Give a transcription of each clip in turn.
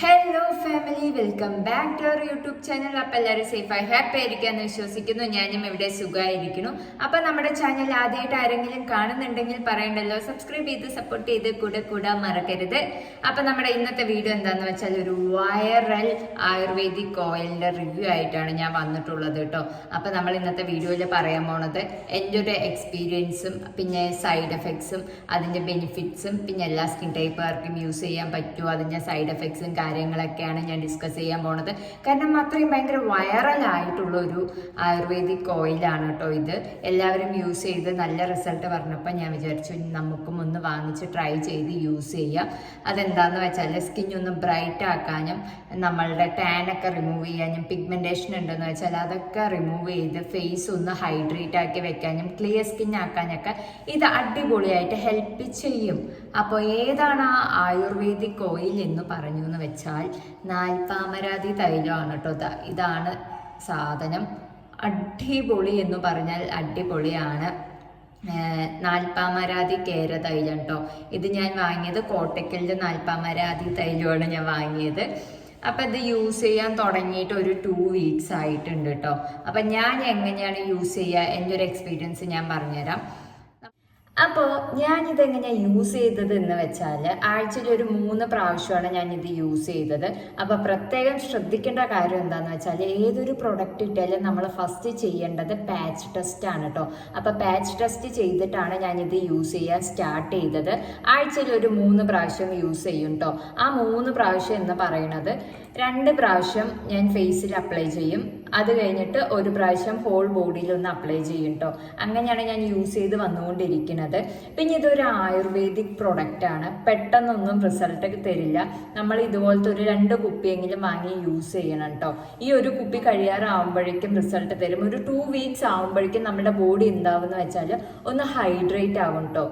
Hello family, welcome back to our YouTube channel. അപ്പം എല്ലാവരും സേഫായി happy ആയിരിക്കാന്ന് വിശ്വസിക്കുന്നു. ഞാനും ഇവിടെ സുഖമായിരിക്കുന്നു. അപ്പം നമ്മുടെ ചാനൽ ആദ്യമായിട്ട് ആരെങ്കിലും കാണുന്നുണ്ടെങ്കിൽ പറയണ്ടല്ലോ, സബ്സ്ക്രൈബ് ചെയ്ത് സപ്പോർട്ട് ചെയ്ത് കൂടെ മറക്കരുത്. അപ്പം നമ്മുടെ ഇന്നത്തെ വീഡിയോ എന്താന്ന് വെച്ചാൽ ഒരു വൈറൽ ആയുർവേദിക് ഓയിലിന്റെ റിവ്യൂ ആയിട്ടാണ് ഞാൻ വന്നിട്ടുള്ളത് കേട്ടോ. അപ്പം നമ്മൾ ഇന്നത്തെ വീഡിയോയിൽ പറയാൻ പോണത് എൻ്റെ ഒരു എക്സ്പീരിയൻസും പിന്നെ സൈഡ് എഫക്ട്സും അതിൻ്റെ ബെനിഫിറ്റ്സും പിന്നെ എല്ലാ സ്കിൻ ടൈപ്പുകാർക്കും യൂസ് ചെയ്യാൻ പറ്റുമോ അതിൻ്റെ സൈഡ് എഫക്ട്സും കാര്യങ്ങളൊക്കെയാണ് ഞാൻ ഡിസ്കസ് ചെയ്യാൻ പോണത്. കാരണം അത്രയും ഭയങ്കര വൈറലായിട്ടുള്ള ഒരു ആയുർവേദിക് ഓയിലാണ് കേട്ടോ ഇത്. എല്ലാവരും യൂസ് ചെയ്ത് നല്ല റിസൾട്ട് പറഞ്ഞപ്പോൾ ഞാൻ വിചാരിച്ചു നമുക്കും ഒന്ന് വാങ്ങിച്ച് ട്രൈ ചെയ്ത് യൂസ് ചെയ്യാം. അതെന്താണെന്ന് വെച്ചാൽ സ്കിൻ ഒന്ന് ബ്രൈറ്റ് ആക്കാനും നമ്മളുടെ ടാനൊക്കെ റിമൂവ് ചെയ്യാനും പിഗ്മെൻറ്റേഷൻ ഉണ്ടെന്ന് വെച്ചാൽ അതൊക്കെ റിമൂവ് ചെയ്ത് ഫേസ് ഒന്ന് ഹൈഡ്രേറ്റ് ആക്കി വെക്കാനും ക്ലിയർ സ്കിൻ ആക്കാനൊക്കെ ഇത് അടിപൊളിയായിട്ട് ഹെൽപ്പ് ചെയ്യും. അപ്പോൾ ഏതാണ് ആ ആയുർവേദിക് ഓയിൽ എന്ന് പറഞ്ഞു എന്ന് വെച്ചാൽ നാൽപ്പാമരാതി തൈലമാണ് കേട്ടോ. ഇതാണ് സാധനം. അടിപൊളി എന്ന് പറഞ്ഞാൽ അടിപൊളിയാണ്. നാൽപ്പാമരാതി കേര തൈലം കേട്ടോ. ഇത് ഞാൻ വാങ്ങിയത് കോട്ടയ്ക്കലിൻ്റെ നാൽപ്പാമരാതി തൈലമാണ് ഞാൻ വാങ്ങിയത്. അപ്പം ഇത് യൂസ് ചെയ്യാൻ തുടങ്ങിയിട്ട് ഒരു 2 വീക്സ് ആയിട്ടുണ്ട് കേട്ടോ. അപ്പം ഞാൻ എങ്ങനെയാണ് യൂസ് ചെയ്യുക എൻ്റെ ഒരു എക്സ്പീരിയൻസ് ഞാൻ പറഞ്ഞുതരാം. അപ്പോൾ ഞാനിതെങ്ങനെയാണ് യൂസ് ചെയ്തത് എന്ന് വെച്ചാൽ ആഴ്ചയിൽ ഒരു 3 പ്രാവശ്യമാണ് ഞാനിത് യൂസ് ചെയ്തത്. അപ്പോൾ പ്രത്യേകം ശ്രദ്ധിക്കേണ്ട കാര്യം എന്താണെന്ന് വെച്ചാൽ ഏതൊരു പ്രൊഡക്റ്റ് ഇട്ടാലും നമ്മൾ ഫസ്റ്റ് ചെയ്യേണ്ടത് പാച്ച് ടെസ്റ്റ് ആണ് കേട്ടോ. അപ്പോൾ പാച്ച് ടെസ്റ്റ് ചെയ്തിട്ടാണ് ഞാനിത് യൂസ് ചെയ്യാൻ സ്റ്റാർട്ട് ചെയ്തത്. ആഴ്ചയിൽ ഒരു 3 പ്രാവശ്യം യൂസ് ചെയ്യും കേട്ടോ. ആ 3 പ്രാവശ്യം എന്ന് പറയുന്നത് 2 പ്രാവശ്യം ഞാൻ ഫേസിൽ അപ്ലൈ ചെയ്യും, അത് കഴിഞ്ഞിട്ട് 1 പ്രാവശ്യം ഹോൾ ബോഡിയിൽ ഒന്ന് അപ്ലൈ ചെയ്യും കേട്ടോ. അങ്ങനെയാണ് ഞാൻ യൂസ് ചെയ്ത് വന്നുകൊണ്ടിരിക്കുന്നത്. പിന്നെ ഇതൊരു ആയുർവേദിക് പ്രൊഡക്റ്റ് ആണ്, പെട്ടെന്നൊന്നും റിസൾട്ട് തരില്ല. നമ്മൾ ഇതുപോലത്തെ ഒരു 2 കുപ്പിയെങ്കിലും വാങ്ങി യൂസ് ചെയ്യണം കേട്ടോ. ഈ ഒരു കുപ്പി കഴിയാറാവുമ്പോഴേക്കും റിസൾട്ട് തരും. ഒരു 2 വീക്സ് ആവുമ്പോഴേക്കും നമ്മുടെ ബോഡി എന്താവെന്ന് വെച്ചാൽ ഒന്ന് ഹൈഡ്രേറ്റ് ആവും കേട്ടോ.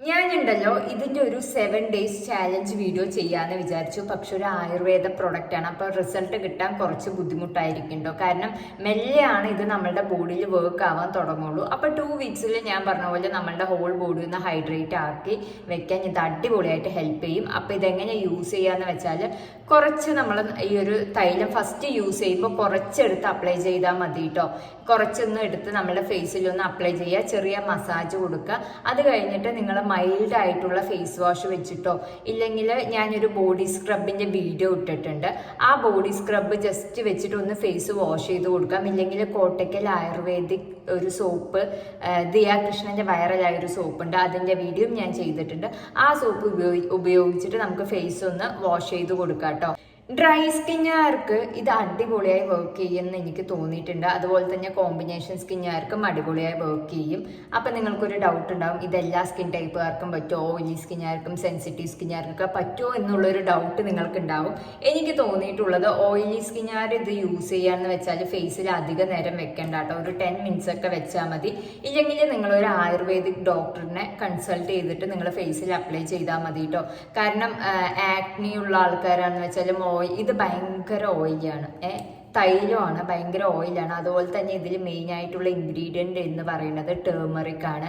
ഞാനുണ്ടല്ലോ ഇതിൻ്റെ ഒരു 7 days ചാലഞ്ച് വീഡിയോ ചെയ്യാമെന്ന് വിചാരിച്ചു. പക്ഷെ ഒരു ആയുർവേദ പ്രൊഡക്റ്റ് ആണ്, അപ്പോൾ റിസൾട്ട് കിട്ടാൻ കുറച്ച് ബുദ്ധിമുട്ടായിരിക്കും കേട്ടോ. കാരണം മെല്ലെയാണ് ഇത് നമ്മളുടെ ബോഡിയിൽ വർക്ക് ആവാൻ തുടങ്ങുള്ളൂ. അപ്പോൾ 2 വീക്സിൽ ഞാൻ പറഞ്ഞ പോലെ നമ്മളുടെ ഹോൾ ബോഡി ഒന്ന് ഹൈഡ്രേറ്റ് ആക്കി വെക്കാൻ ഇത് അടിപൊളിയായിട്ട് ഹെൽപ്പ് ചെയ്യും. അപ്പോൾ ഇതെങ്ങനെ യൂസ് ചെയ്യാന്ന് വെച്ചാൽ കുറച്ച് നമ്മൾ ഈ ഒരു തൈലം ഫസ്റ്റ് യൂസ് ചെയ്യുമ്പോൾ കുറച്ചെടുത്ത് അപ്ലൈ ചെയ്താൽ മതി കേട്ടോ. കുറച്ചൊന്ന് എടുത്ത് നമ്മുടെ ഫേസിലൊന്ന് അപ്ലൈ ചെയ്യുക, ചെറിയ മസാജ് കൊടുക്കുക. അത് കഴിഞ്ഞിട്ട് നിങ്ങൾ മൈൽഡ് ആയിട്ടുള്ള ഫേസ് വാഷ് വെച്ചിട്ടോ ഇല്ലെങ്കിൽ ഞാനൊരു ബോഡി സ്ക്രബിൻ്റെ വീഡിയോ ഇട്ടിട്ടുണ്ട്. ആ ബോഡി സ്ക്രബ് ജസ്റ്റ് വെച്ചിട്ട് ഒന്ന് ഫേസ് വാഷ് ചെയ്ത് കൊടുക്കാം. ഇല്ലെങ്കിൽ കോട്ടയ്ക്കൽ ആയുർവേദിക് ഒരു സോപ്പ്, ദിയാകൃഷ്ണൻ്റെ വൈറലായ ഒരു സോപ്പ് ഉണ്ട്, അതിൻ്റെ വീഡിയോ ഞാൻ ചെയ്തിട്ടുണ്ട്. ആ സോപ്പ് ഉപയോഗിച്ചിട്ട് നമുക്ക് ഫേസ് ഒന്ന് വാഷ് ചെയ്ത് കൊടുക്കാം കേട്ടോ. ഡ്രൈ സ്കിന്നുകാർക്ക് ഇത് അടിപൊളിയായി വർക്ക് ചെയ്യുമെന്ന് എനിക്ക് തോന്നിയിട്ടുണ്ട്. അതുപോലെ തന്നെ കോമ്പിനേഷൻ സ്കിന്നുകാർക്കും അടിപൊളിയായി വർക്ക് ചെയ്യും. അപ്പം നിങ്ങൾക്കൊരു ഡൗട്ട് ഉണ്ടാവും, ഇതെല്ലാ സ്കിൻ ടൈപ്പുകാർക്കും പറ്റുമോ, ഓയിലി സ്കിന്നുകാർക്കും സെൻസിറ്റീവ് സ്കിന്നുകാർക്കൊക്കെ പറ്റുമോ എന്നുള്ളൊരു ഡൗട്ട് നിങ്ങൾക്കുണ്ടാവും. എനിക്ക് തോന്നിയിട്ടുള്ളത് ഓയിലി സ്കിന്നുകാർ ഇത് യൂസ് ചെയ്യാന്ന് വെച്ചാൽ ഫേസിൽ അധിക നേരം വെക്കേണ്ട കേട്ടോ. ഒരു 10 minutes ഒക്കെ വെച്ചാൽ മതി. ഇല്ലെങ്കിൽ നിങ്ങളൊരു ആയുർവേദിക് ഡോക്ടറിനെ കൺസൾട്ട് ചെയ്തിട്ട് നിങ്ങൾ ഫേസിൽ അപ്ലൈ ചെയ്താൽ മതി കേട്ടോ. കാരണം ആക്നി ഉള്ള ആൾക്കാരാണെന്ന് വെച്ചാലും ഇത് ഭയങ്കര ഓയിലാണ്, തൈലമാണ്, ഭയങ്കര ഓയിലാണ്. അതുപോലെ തന്നെ ഇതിൽ മെയിനായിട്ടുള്ള ഇൻഗ്രീഡിയൻ്റ് എന്ന് പറയുന്നത് ടേമറിക് ആണ്.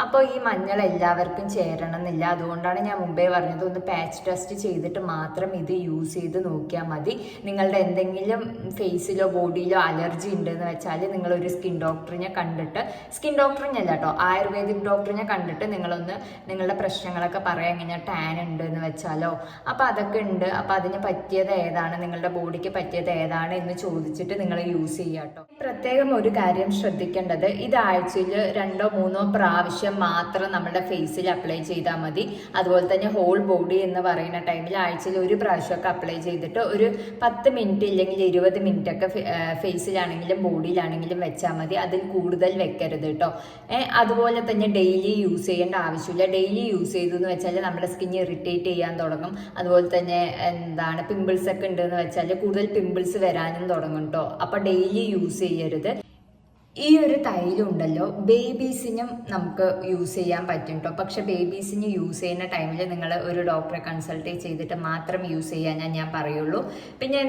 അപ്പോൾ ഈ മഞ്ഞൾ എല്ലാവർക്കും ചേരണം എന്നില്ല. അതുകൊണ്ടാണ് ഞാൻ മുമ്പേ പറഞ്ഞത് ഒന്ന് പാച്ച് ടെസ്റ്റ് ചെയ്തിട്ട് മാത്രം ഇത് യൂസ് ചെയ്ത് നോക്കിയാൽ മതി. നിങ്ങളുടെ എന്തെങ്കിലും ഫേസിലോ ബോഡിയിലോ അലർജി ഉണ്ടെന്ന് വെച്ചാൽ നിങ്ങളൊരു സ്കിൻ ഡോക്ടറിനെ കണ്ടിട്ട്, സ്കിൻ ഡോക്ടറിനല്ല കേട്ടോ, ആയുർവേദിക് ഡോക്ടറിനെ കണ്ടിട്ട് നിങ്ങളൊന്ന് നിങ്ങളുടെ പ്രശ്നങ്ങളൊക്കെ പറയാം. എങ്ങനെ ടാൻ ഉണ്ട് എന്ന് വെച്ചാലോ, അപ്പോൾ അതൊക്കെ ഉണ്ട്, അപ്പോൾ അതിന് പറ്റിയത് ഏതാണ്, നിങ്ങളുടെ ബോഡിക്ക് പറ്റിയത് ഏതാണ് എന്ന് ചോദിച്ചിട്ട് നിങ്ങൾ യൂസ് ചെയ്യുക കേട്ടോ. പ്രത്യേകം ഒരു കാര്യം ശ്രദ്ധിക്കേണ്ടത്, ഇത് ആഴ്ചയിൽ 2-3 പ്രാവശ്യം മാത്രം നമ്മുടെ ഫേസിൽ അപ്ലൈ ചെയ്താൽ മതി. അതുപോലെ തന്നെ ഹോൾ ബോഡി എന്ന് പറയുന്ന ടൈമിൽ ആഴ്ചയിൽ 1 പ്രാവശ്യമൊക്കെ അപ്ലൈ ചെയ്തിട്ട് ഒരു 10 മിനിറ്റ് ഇല്ലെങ്കിൽ 20 മിനിറ്റ് ഒക്കെ ഫേസിലാണെങ്കിലും ബോഡിയിലാണെങ്കിലും വെച്ചാൽ മതി. അതിൽ കൂടുതൽ വെക്കരുത് കേട്ടോ. അതുപോലെ തന്നെ ഡെയിലി യൂസ് ചെയ്യേണ്ട ആവശ്യമില്ല. ഡെയിലി യൂസ് ചെയ്തു എന്ന് വെച്ചാൽ നമ്മുടെ സ്കിൻ ഇറിറ്റേറ്റ് ചെയ്യാൻ തുടങ്ങും. അതുപോലെ തന്നെ പിമ്പിൾസ് ഒക്കെ ഉണ്ടെന്ന് വെച്ചാൽ കൂടുതൽ പിമ്പിൾസ് വരാനും തുടങ്ങും കേട്ടോ. അപ്പോൾ ഡെയിലി യൂസ് ചെയ്യരുത്. ഈ ഒരു തൈലം ഉണ്ടല്ലോ ബേബീസിനും നമുക്ക് യൂസ് ചെയ്യാൻ പറ്റും കേട്ടോ. പക്ഷെ ബേബീസിന് യൂസ് ചെയ്യുന്ന ടൈമിൽ നിങ്ങൾ ഒരു ഡോക്ടറെ കൺസൾട്ട് ചെയ്തിട്ട് മാത്രം യൂസ് ചെയ്യാൻ ഞാൻ പറയുള്ളൂ. പിന്നെ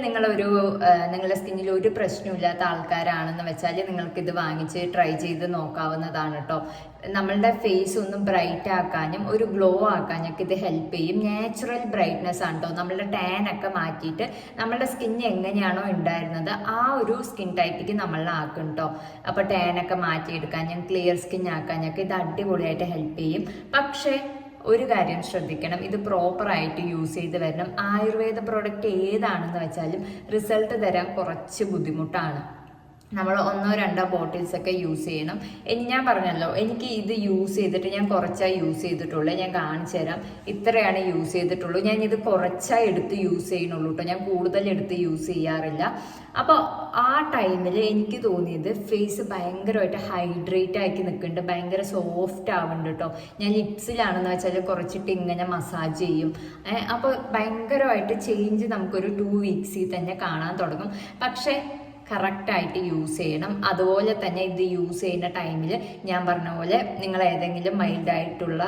നിങ്ങളുടെ സ്കിന്നിൽ ഒരു പ്രശ്നമില്ലാത്ത ആൾക്കാരാണെന്ന് വെച്ചാൽ നിങ്ങൾക്കിത് വാങ്ങിച്ച് ട്രൈ ചെയ്ത് നോക്കാവുന്നതാണ് കേട്ടോ. നമ്മളുടെ ഫേസ് ഒന്ന് ബ്രൈറ്റ് ആക്കാനും ഒരു ഗ്ലോ ആക്കാനൊക്കെ ഇത് ഹെൽപ്പ് ചെയ്യും. നാച്ചുറൽ ബ്രൈറ്റ്നെസ് ആണ് കേട്ടോ. നമ്മളുടെ ടാൻ ഒക്കെ മാറ്റിയിട്ട് നമ്മളുടെ സ്കിൻ എങ്ങനെയാണോ ഉണ്ടായിരുന്നത് ആ ഒരു സ്കിൻ ടൈപ്പിക്ക് നമ്മളെ ആക്കും കേട്ടോ. അപ്പോൾ ടാൻ ഒക്കെ മാറ്റിയെടുക്കാനും ക്ലിയർ സ്കിൻ ആക്കാനൊക്കെ ഇത് അടിപൊളിയായിട്ട് ഹെൽപ്പ് ചെയ്യും. പക്ഷേ ഒരു കാര്യം ശ്രദ്ധിക്കണം, ഇത് പ്രോപ്പറായിട്ട് യൂസ് ചെയ്ത് വരണം. ആയുർവേദ പ്രോഡക്റ്റ് ഏതാണെന്ന് വെച്ചാലും റിസൾട്ട് തരാൻ കുറച്ച് ബുദ്ധിമുട്ടാണ്. നമ്മൾ 1-2 ബോട്ടിൽസ് ഒക്കെ യൂസ് ചെയ്യണം. ഞാൻ പറഞ്ഞല്ലോ, എനിക്ക് ഇത് യൂസ് ചെയ്തിട്ട് ഞാൻ കുറച്ചായി യൂസ് ചെയ്തിട്ടുള്ളൂ. ഞാൻ കാണിച്ചു തരാം. ഇത്രയാണ് യൂസ് ചെയ്തിട്ടുള്ളൂ. ഞാൻ ഇത് കുറച്ചായി എടുത്ത് യൂസ് ചെയ്യുന്നുള്ളൂ കേട്ടോ. ഞാൻ കൂടുതൽ എടുത്ത് യൂസ് ചെയ്യാറില്ല. അപ്പോൾ ആ ടൈമിൽ എനിക്ക് തോന്നിയത് ഫേസ് ഭയങ്കരമായിട്ട് ഹൈഡ്രേറ്റ് ആക്കി നിൽക്കുന്നുണ്ട്, ഭയങ്കര സോഫ്റ്റ് ആവുന്നുണ്ട് കേട്ടോ. ഞാൻ ലിപ്സിലാണെന്ന് വെച്ചാൽ കുറച്ചിട്ട് ഇങ്ങനെ മസാജ് ചെയ്യും. അപ്പോൾ ഭയങ്കരമായിട്ട് ചേഞ്ച് നമുക്കൊരു 2 വീക്സിൽ തന്നെ കാണാൻ തുടങ്ങും. പക്ഷേ കറക്റ്റായിട്ട് യൂസ് ചെയ്യണം. അതുപോലെ തന്നെ ഇത് യൂസ് ചെയ്യുന്ന ടൈമിൽ ഞാൻ പറഞ്ഞ പോലെ നിങ്ങൾ ഏതെങ്കിലും മൈൽഡായിട്ടുള്ള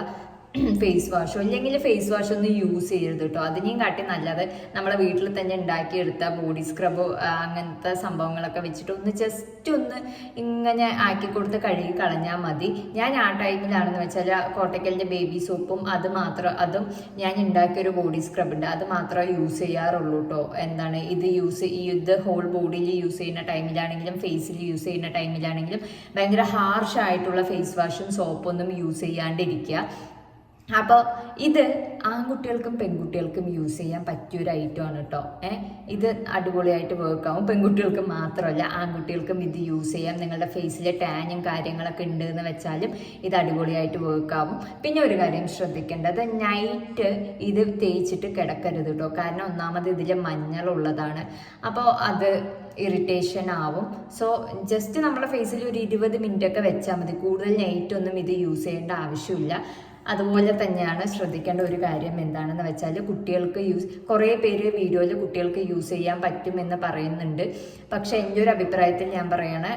ഫേസ് വാഷോ അല്ലെങ്കിൽ ഫേസ് വാഷ് ഒന്നും യൂസ് ചെയ്യരുത് കേട്ടോ. അതിനെയും കാട്ടി നല്ലത് നമ്മളെ വീട്ടിൽ തന്നെ ഉണ്ടാക്കിയെടുത്ത ബോഡി സ്ക്രബ് അങ്ങനത്തെ സംഭവങ്ങളൊക്കെ വെച്ചിട്ട് ഒന്ന് ജസ്റ്റ് ഒന്ന് ഇങ്ങനെ ആക്കി കൊടുത്ത് കഴുകി കളഞ്ഞാൽ മതി. ഞാൻ ആ ടൈമിലാണെന്ന് വെച്ചാൽ കോട്ടക്കലിൻ്റെ ബേബി സോപ്പും അതും ഞാൻ ഉണ്ടാക്കിയൊരു ബോഡി സ്ക്രബ് ഉണ്ട്, അത് മാത്രമേ യൂസ് ചെയ്യാറുള്ളൂ കേട്ടോ. എന്താണ് ഇത് ഹോൾ ബോഡിയിൽ യൂസ് ചെയ്യുന്ന ടൈമിലാണെങ്കിലും ഫേസിൽ യൂസ് ചെയ്യുന്ന ടൈമിലാണെങ്കിലും ഭയങ്കര ഹാർഷ് ആയിട്ടുള്ള ഫേസ് വാഷും സോപ്പൊന്നും യൂസ് ചെയ്യാണ്ടിരിക്കുക. അപ്പോൾ ഇത് ആൺകുട്ടികൾക്കും പെൺകുട്ടികൾക്കും യൂസ് ചെയ്യാൻ പറ്റിയൊരു ഐറ്റമാണ് കേട്ടോ. ഇത് അടിപൊളിയായിട്ട് വർക്കാവും. പെൺകുട്ടികൾക്ക് മാത്രമല്ല ആൺകുട്ടികൾക്കും ഇത് യൂസ് ചെയ്യാം. നിങ്ങളുടെ ഫേസിലെ ടാനും കാര്യങ്ങളൊക്കെ ഉണ്ട് എന്ന് വെച്ചാലും ഇത് അടിപൊളിയായിട്ട് വർക്കാവും. പിന്നെ ഒരു കാര്യം ശ്രദ്ധിക്കേണ്ടത്, നൈറ്റ് ഇത് തേച്ചിട്ട് കിടക്കരുത് കേട്ടോ. കാരണം ഒന്നാമത് ഇതിൽ മഞ്ഞളുള്ളതാണ്. അപ്പോൾ അത് ഇറിറ്റേഷൻ ആവും. സോ ജസ്റ്റ് നമ്മുടെ ഫേസിൽ ഒരു 20 മിനിറ്റ് ഒക്കെ വെച്ചാൽ മതി. കൂടുതൽ നൈറ്റൊന്നും ഇത് യൂസ് ചെയ്യേണ്ട ആവശ്യമില്ല. അതുപോലെ തന്നെയാണ് ശ്രദ്ധിക്കേണ്ട ഒരു കാര്യം എന്താണെന്ന് വെച്ചാൽ, കുട്ടികൾക്ക് കുറേ പേര് വീഡിയോയിൽ കുട്ടികൾക്ക് യൂസ് ചെയ്യാൻ പറ്റുമെന്ന് പറയുന്നുണ്ട്. പക്ഷെ എൻ്റെ ഒരു അഭിപ്രായത്തിൽ ഞാൻ പറയണേ,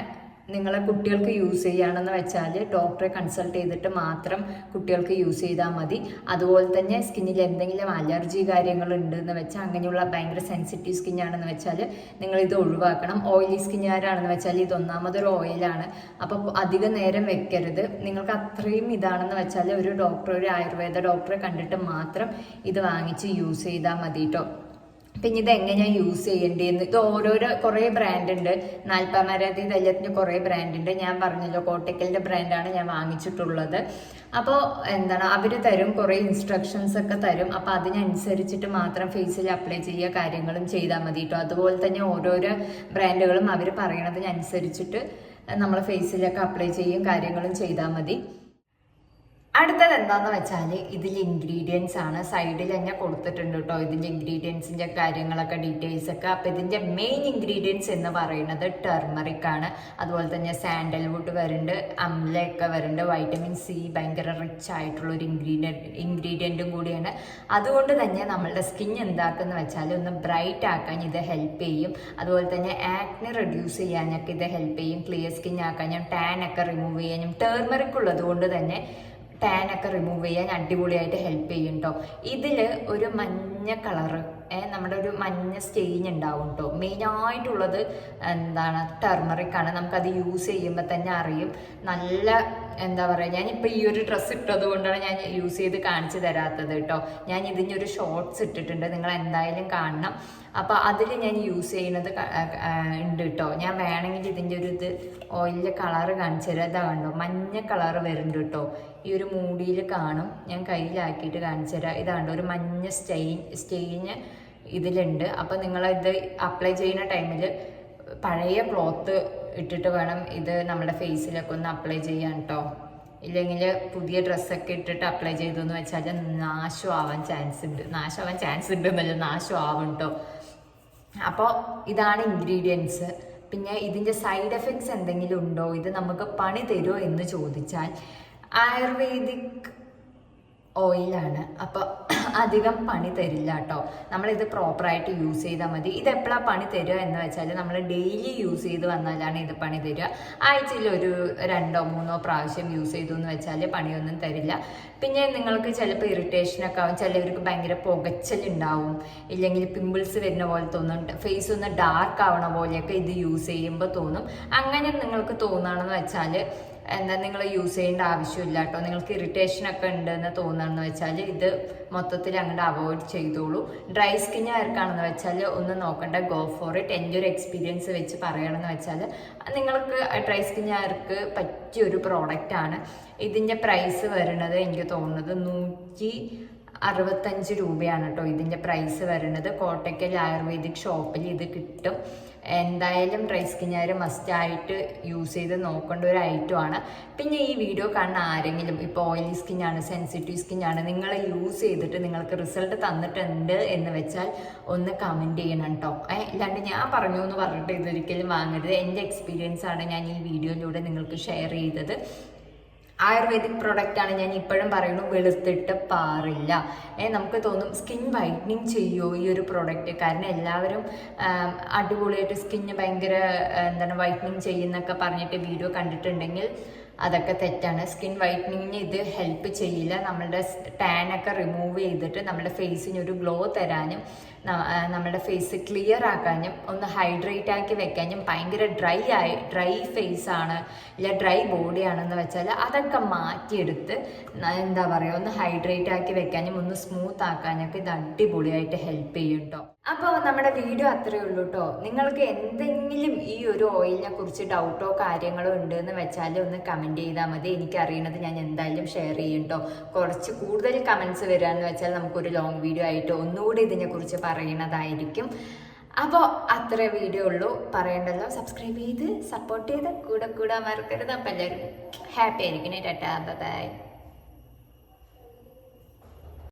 നിങ്ങളെ കുട്ടികൾക്ക് യൂസ് ചെയ്യുകയാണെന്ന് വെച്ചാൽ ഡോക്ടറെ കൺസൾട്ട് ചെയ്തിട്ട് മാത്രം കുട്ടികൾക്ക് യൂസ് ചെയ്താൽ മതി. അതുപോലെ തന്നെ സ്കിന്നിൽ എന്തെങ്കിലും അലർജി കാര്യങ്ങളുണ്ട് എന്ന് വെച്ചാൽ, അങ്ങനെയുള്ള ഭയങ്കര സെൻസിറ്റീവ് സ്കിന്നാണെന്ന് വെച്ചാൽ നിങ്ങൾ ഇത് ഒഴിവാക്കണം. ഓയിലി സ്കിന്നുകാരാണെന്ന് വെച്ചാൽ ഇത് ഒന്നാമതൊരു ഓയിലാണ്, അപ്പോൾ അധികം നേരം വെക്കരുത്. നിങ്ങൾക്ക് അത്രയും ഇതാണെന്ന് വെച്ചാൽ ഒരു ആയുർവേദ ഡോക്ടറെ കണ്ടിട്ട് മാത്രം ഇത് വാങ്ങിച്ച് യൂസ് ചെയ്താൽ മതി കേട്ടോ. പിന്നെ ഇത് എങ്ങനെയാണ് യൂസ് ചെയ്യേണ്ടതെന്ന്, ഇത് കുറേ ബ്രാൻഡ് ഉണ്ട്. നാൽപ്പാമരാതി തൈലത്തിൻ്റെ കുറേ ബ്രാൻഡ് ഉണ്ട്. ഞാൻ പറഞ്ഞല്ലോ കോട്ടക്കലിൻ്റെ ബ്രാൻഡാണ് ഞാൻ വാങ്ങിച്ചിട്ടുള്ളത്. അപ്പോൾ അവർ തരും കുറേ ഇൻസ്ട്രക്ഷൻസ് ഒക്കെ തരും. അപ്പോൾ അതിനനുസരിച്ചിട്ട് മാത്രം ഫേസിൽ അപ്ലൈ ചെയ്യുക, കാര്യങ്ങളും ചെയ്താൽ മതി കേട്ടോ. അതുപോലെ തന്നെ ഓരോരോ ബ്രാൻഡുകളും അവർ പറയണതിനനുസരിച്ചിട്ട് നമ്മൾ ഫേസിലൊക്കെ അപ്ലൈ ചെയ്യും, കാര്യങ്ങളും ചെയ്താൽ മതി. അടുത്തത് എന്താന്ന് വെച്ചാൽ ഇതിൽ ഇൻഗ്രീഡിയൻസ് ആണ്. സൈഡിൽ തന്നെ കൊടുത്തിട്ടുണ്ട് കേട്ടോ ഇതിൻ്റെ ഇൻഗ്രീഡിയൻസിൻ്റെ കാര്യങ്ങളൊക്കെ, ഡീറ്റെയിൽസ് ഒക്കെ. അപ്പോൾ ഇതിൻ്റെ മെയിൻ ഇൻഗ്രീഡിയൻസ് എന്ന് പറയുന്നത് ടർമറിക് ആണ്. അതുപോലെ തന്നെ സാൻഡൽവുഡ് വരുന്നുണ്ട്, അമ്ലയൊക്കെ വരുന്നുണ്ട്, വൈറ്റമിൻ സി ഭയങ്കര റിച്ച് ആയിട്ടുള്ള ഒരു ഇൻഗ്രീഡിയൻറ്റും കൂടിയാണ്. അതുകൊണ്ട് തന്നെ നമ്മളുടെ സ്കിൻ എന്താക്കുന്ന വെച്ചാൽ ഒന്ന് ബ്രൈറ്റ് ആക്കാൻ ഇത് ഹെൽപ്പ് ചെയ്യും. അതുപോലെ തന്നെ ആക്നെ റെഡ്യൂസ് ചെയ്യാനൊക്കെ ഇത് ഹെൽപ്പ് ചെയ്യും. ക്ലിയർ സ്കിൻ ആക്കാനും ടാൻ ഒക്കെ റിമൂവ് ചെയ്യാനും ടർമറിക് ഉള്ളത് കൊണ്ട് തന്നെ ടാൻ ഒക്കെ റിമൂവ് ചെയ്യാൻ അടിപൊളിയായിട്ട് ഹെൽപ്പ് ചെയ്യും കേട്ടോ. ഇതിൽ ഒരു മഞ്ഞ കളറ്, നമ്മുടെ ഒരു മഞ്ഞ സ്റ്റെയിൻ ഉണ്ടാവും കേട്ടോ. മെയിനായിട്ടുള്ളത് ടർമറിക് ആണ്. നമുക്കത് യൂസ് ചെയ്യുമ്പോൾ തന്നെ അറിയും. നല്ല എന്താ പറയുക, ഞാനിപ്പോൾ ഈ ഒരു ഡ്രസ്സ് ഇട്ടത് കൊണ്ടാണ് ഞാൻ യൂസ് ചെയ്ത് കാണിച്ചു തരാത്തത് കേട്ടോ. ഞാൻ ഇതിൻ്റെ ഒരു ഷോർട്സ് ഇട്ടിട്ടുണ്ട്, നിങ്ങൾ എന്തായാലും കാണണം. അപ്പോൾ അതിൽ ഞാൻ യൂസ് ചെയ്യുന്നത് ഉണ്ട് കേട്ടോ. ഞാൻ വേണമെങ്കിൽ ഇതിൻ്റെ ഒരു ഓയിലിൻ്റെ കളറ് കാണിച്ചു തരാം. ഇതാ കണ്ടോ, മഞ്ഞ കളറ് വരുന്നുണ്ട് കേട്ടോ. ഈ ഒരു മൂടിയിൽ കാണും. ഞാൻ കയ്യിലാക്കിയിട്ട് കാണിച്ചു തരാം. ഇതാണ്ടോ ഒരു മഞ്ഞ സ്റ്റെയിന് ഇതിലുണ്ട്. അപ്പോൾ നിങ്ങളിത് അപ്ലൈ ചെയ്യുന്ന ടൈമിൽ പഴയ ക്ലോത്ത് ഇട്ടിട്ട് വേണം ഇത് നമ്മുടെ ഫേസിലൊക്കെ ഒന്ന് അപ്ലൈ ചെയ്യാൻ കേട്ടോ. ഇല്ലെങ്കിൽ പുതിയ ഡ്രസ്സൊക്കെ ഇട്ടിട്ട് അപ്ലൈ ചെയ്തെന്ന് വെച്ചാൽ നാശമാവാൻ ചാൻസ് ഉണ്ട് എന്നല്ല, നാശമാവും കേട്ടോ. അപ്പോൾ ഇതാണ് ഇൻഗ്രീഡിയൻസ്. പിന്നെ ഇതിൻ്റെ സൈഡ് എഫക്ട്സ് എന്തെങ്കിലും ഉണ്ടോ, ഇത് നമുക്ക് പണി തരുമോ എന്ന് ചോദിച്ചാൽ, ആയുർവേദിക് ഓയിലാണ്. അപ്പോൾ അധികം പണി തരില്ല കേട്ടോ. നമ്മളിത് പ്രോപ്പറായിട്ട് യൂസ് ചെയ്താൽ മതി. ഇതെപ്പോഴാണ് പണി തരിക എന്ന് വെച്ചാൽ, നമ്മൾ ഡെയിലി യൂസ് ചെയ്ത് വന്നാലാണ് ഇത് പണി തരിക. ആഴ്ചയിൽ ഒരു 2-3 പ്രാവശ്യം യൂസ് ചെയ്തു എന്ന് വെച്ചാൽ പണിയൊന്നും തരില്ല. പിന്നെ നിങ്ങൾക്ക് ചിലപ്പോൾ ഇറിറ്റേഷനൊക്കെ ആവും. ചിലവർക്ക് ഭയങ്കര പുകച്ചലുണ്ടാവും, ഇല്ലെങ്കിൽ പിമ്പിൾസ് വരുന്ന പോലെ തോന്നും, ഫേസ് ഒന്ന് ഡാർക്ക് ആവണ പോലെയൊക്കെ ഇത് യൂസ് ചെയ്യുമ്പോൾ തോന്നും. അങ്ങനെ നിങ്ങൾക്ക് തോന്നുകയാണെന്ന് വെച്ചാൽ എന്താ നിങ്ങൾ യൂസ് ചെയ്യേണ്ട ആവശ്യമില്ല കേട്ടോ. നിങ്ങൾക്ക് ഇറിറ്റേഷനൊക്കെ ഉണ്ടെന്ന് തോന്നുകയെന്ന് വെച്ചാൽ ഇത് മൊത്തത്തിൽ അങ്ങോട്ട് അവോയ്ഡ് ചെയ്തോളൂ. ഡ്രൈ സ്കിന്നുകാർക്കാണെന്ന് വെച്ചാൽ ഒന്ന് നോക്കണ്ട, ഗോ ഫോർ ഇറ്റ്. എൻ്റെ ഒരു എക്സ്പീരിയൻസ് വെച്ച് പറയണമെന്ന് വെച്ചാൽ നിങ്ങൾക്ക് ഡ്രൈ സ്കിന്നുകാർക്ക് പറ്റിയൊരു പ്രോഡക്റ്റാണ്. ഇതിൻ്റെ പ്രൈസ് വരുന്നത് എനിക്ക് തോന്നുന്നത് 165 രൂപയാണ് കേട്ടോ ഇതിൻ്റെ പ്രൈസ് വരുന്നത്. കോട്ടയ്ക്കൽ ആയുർവേദിക് ഷോപ്പിൽ ഇത് കിട്ടും. എന്തായാലും ഡ്രൈ സ്കിന്നുകാർ മസ്റ്റായിട്ട് യൂസ് ചെയ്ത് നോക്കേണ്ട ഒരു ഐറ്റമാണ്. പിന്നെ ഈ വീഡിയോ കാണുന്ന ആരെങ്കിലും ഇപ്പോൾ ഓയിലി സ്കിന്നാണ്, സെൻസിറ്റീവ് സ്കിന്നാണ്, നിങ്ങൾ യൂസ് ചെയ്തിട്ട് നിങ്ങൾക്ക് റിസൾട്ട് തന്നിട്ടുണ്ട് എന്ന് വെച്ചാൽ ഒന്ന് കമൻറ്റ് ചെയ്യണം കേട്ടോ. ഇല്ലാണ്ട് ഞാൻ പറഞ്ഞു എന്ന് പറഞ്ഞിട്ട് ഇതൊരിക്കലും വാങ്ങരുത്. എൻ്റെ എക്സ്പീരിയൻസ് ആണ് ഞാൻ ഈ വീഡിയോയിലൂടെ നിങ്ങൾക്ക് ഷെയർ ചെയ്തത്. ആയുർവേദിക് പ്രൊഡക്റ്റാണ്, ഞാൻ ഇപ്പോഴും പറയുന്നു, വെളുത്തിട്ട് പാറില്ല. നമുക്ക് തോന്നും സ്കിൻ വൈറ്റനിങ് ചെയ്യുമോ ഈ ഒരു പ്രൊഡക്റ്റ്, കാരണം എല്ലാവരും അടിപൊളിയായിട്ട് സ്കിന്ന് ഭയങ്കര എന്താണ് വൈറ്റനിങ് ചെയ്യുന്നൊക്കെ പറഞ്ഞിട്ട് വീഡിയോ കണ്ടിട്ടുണ്ടെങ്കിൽ അതൊക്കെ തെറ്റാണ്. സ്കിൻ വൈറ്റനിങ്ങിന് ഇത് ഹെൽപ്പ് ചെയ്യില്ല. നമ്മളുടെ ടാനൊക്കെ റിമൂവ് ചെയ്തിട്ട് നമ്മുടെ ഫേസിന് ഒരു ഗ്ലോ തരാനും നമ്മുടെ ഫേസ് ക്ലിയർ ആക്കാനും ഒന്ന് ഹൈഡ്രേറ്റ് ആക്കി വെക്കാനും, ഭയങ്കര ഡ്രൈ ഫേസ് ആണ് ഇല്ല ഡ്രൈ ബോഡി ആണെന്ന് വെച്ചാൽ അതൊക്കെ മാറ്റിയെടുത്ത് എന്താ പറയുക ഒന്ന് ഹൈഡ്രേറ്റ് ആക്കി വെക്കാനും ഒന്ന് സ്മൂത്ത് ആക്കാനൊക്കെ ഇത് അടിപൊളിയായിട്ട് ഹെൽപ്പ് ചെയ്യും കേട്ടോ. അപ്പോൾ നമ്മുടെ വീഡിയോ അത്രയേ ഉള്ളൂ കേട്ടോ. നിങ്ങൾക്ക് എന്തെങ്കിലും ഈ ഒരു ഓയിലിനെ കുറിച്ച് ഡൗട്ടോ കാര്യങ്ങളോ ഉണ്ടെന്ന് വെച്ചാൽ ഒന്ന് കമൻറ്റ് ചെയ്താൽ മതി. എനിക്കറിയണത് ഞാൻ എന്തായാലും ഷെയർ ചെയ്യും കേട്ടോ. കുറച്ച് കൂടുതൽ കമൻറ്റ്സ് വരികയെന്ന് വെച്ചാൽ നമുക്കൊരു ലോങ് വീഡിയോ ആയിട്ട് ഒന്നുകൂടി ഇതിനെക്കുറിച്ച് പറയുന്നതായിരിക്കും. അപ്പോൾ അത്ര വീഡിയോ ഉള്ളൂ, പറയണ്ടല്ലോ. സബ്സ്ക്രൈബ് ചെയ്ത് സപ്പോർട്ട് ചെയ്ത് കൂടെ മറക്കരുത്. അപ്പോൾ എല്ലാവരും ഹാപ്പി ആയിരിക്കണേ. ടാറ്റാ, ബൈ.